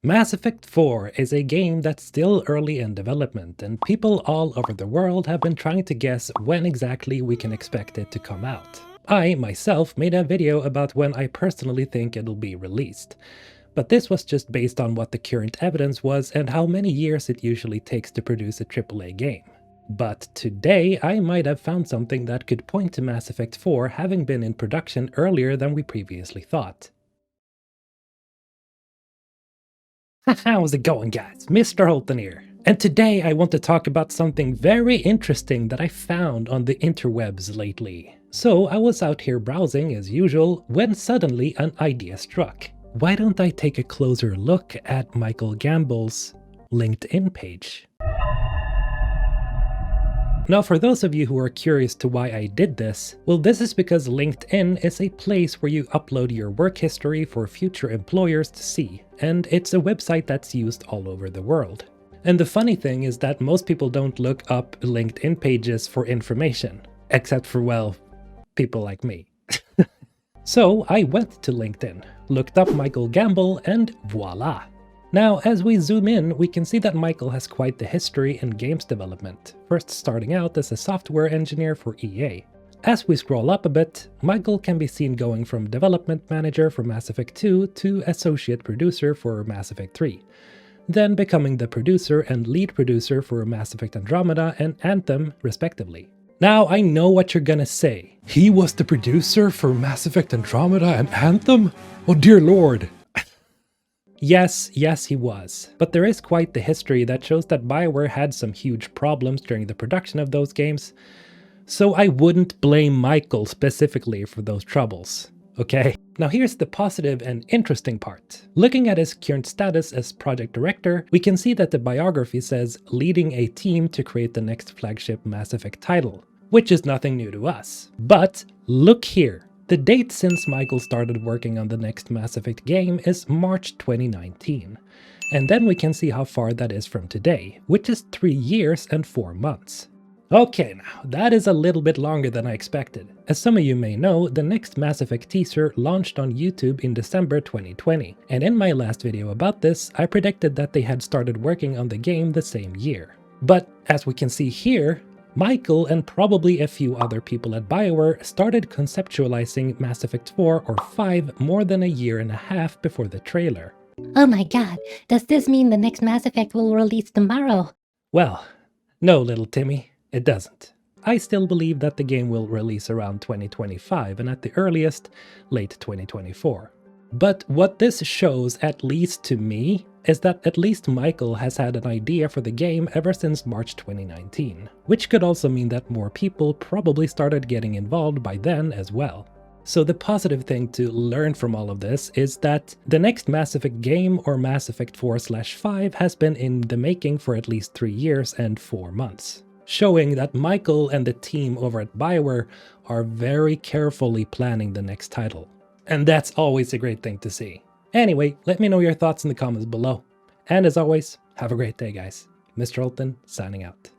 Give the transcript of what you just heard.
Mass Effect 4 is a game that's still early in development, and people all over the world have been trying to guess when exactly we can expect it to come out. I, myself, made a video about when I personally think it'll be released. But this was just based on what the current evidence was and how many years it usually takes to produce a AAA game. But today I might have found something that could point to Mass Effect 4 having been in production earlier than we previously thought. How's it going, guys? MrHulthen here. And today I want to talk about something very interesting that I found on the interwebs lately. So I was out here browsing as usual when suddenly an idea struck. Why don't I take a closer look at Michael Gamble's LinkedIn page? Now, for those of you who are curious to why I did this, well, this is because LinkedIn is a place where you upload your work history for future employers to see, and it's a website that's used all over the world. And the funny thing is that most people don't look up LinkedIn pages for information, except for, well, people like me. So I went to LinkedIn, looked up Michael Gamble, and voila! Now, as we zoom in, we can see that Michael has quite the history in games development, first starting out as a software engineer for EA. As we scroll up a bit, Michael can be seen going from development manager for Mass Effect 2 to associate producer for Mass Effect 3, then becoming the producer and lead producer for Mass Effect Andromeda and Anthem, respectively. Now, I know what you're gonna say. He was the producer for Mass Effect Andromeda and Anthem? Oh dear lord! Yes, he was. But there is quite the history that shows that BioWare had some huge problems during the production of those games, so I wouldn't blame Michael specifically for those troubles, okay? Now here's the positive and interesting part. Looking at his current status as project director, we can see that the biography says leading a team to create the next flagship Mass Effect title, which is nothing new to us. But look here. The date since Michael started working on the next Mass Effect game is March 2019, and then we can see how far that is from today, which is 3 years and 4 months. Okay, now, that is a little bit longer than I expected. As some of you may know, the next Mass Effect teaser launched on YouTube in December 2020, and in my last video about this, I predicted that they had started working on the game the same year. But as we can see here, Michael and probably a few other people at BioWare started conceptualizing Mass Effect 4 or 5 more than a year and a half before the trailer. Oh my god, does this mean the next Mass Effect will release tomorrow? Well, no, little Timmy, it doesn't. I still believe that the game will release around 2025 and at the earliest, late 2024. But what this shows, at least to me, is that at least Michael has had an idea for the game ever since March 2019, which could also mean that more people probably started getting involved by then as well. So the positive thing to learn from all of this is that the next Mass Effect game, or Mass Effect 4/5, has been in the making for at least 3 years and 4 months, showing that Michael and the team over at BioWare are very carefully planning the next title. And that's always a great thing to see. Anyway, let me know your thoughts in the comments below. And as always, have a great day, guys. MrHulthen signing out.